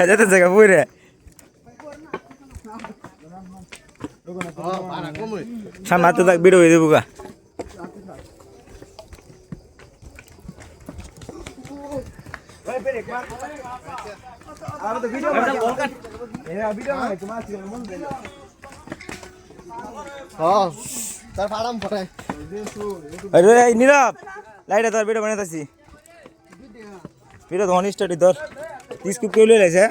যেতে জায়গা বুঝে সামনে তো দেখ ভিডিও হয়ে দেবো গা নীরব লাইটা তোর ভিডিও বানাইতেছি ভিডিও ধনী স্টাডি তোর স্কুপ কেউ লিয়ে লাইছে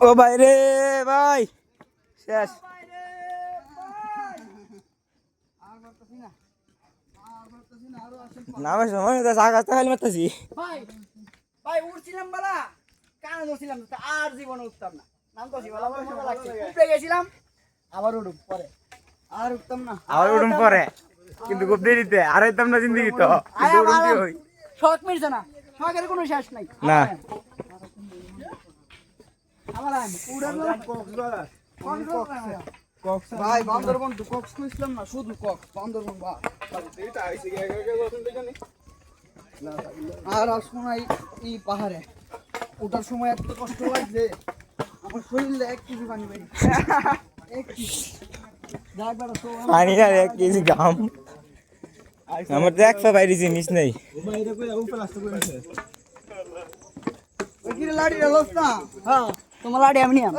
ও ভাই রে ভাই শেষ নামে সময় আগাতে খালি মারতেছি ভাই ভাই উঠছিলাম বলা কানে ধরছিলাম আর জীবনে উঠতাম না নাম তো বলা মজা লাগছে উঠে গেছিলাম আবার উঠুম পরে আর উঠতাম না আবার উঠুম পরে কিন্তু খুব দেরিতে আর হইতাম না জিন্দগি তো কিন্তু উঠুম কি হই শখ মিটছে না শখের কোনো শেষ নাই না আমার উড়ানো ভাই বান্দরবন তো কক্স কইছিলাম না শুধু কক্স বান্দরবন বা আর শোনাই এই পাহাড়ে ওঠার সময় এত কষ্ট লাগছে আমার শরীরে 1 কেজি পানি বেরি 1 কেজি পানি আর 1 কেজি গাম আমার তো 100 বাইরে জিনিস নাই ওই কি লাড়ি লস না হ্যাঁ তোমার লাড়ি আমি নিলাম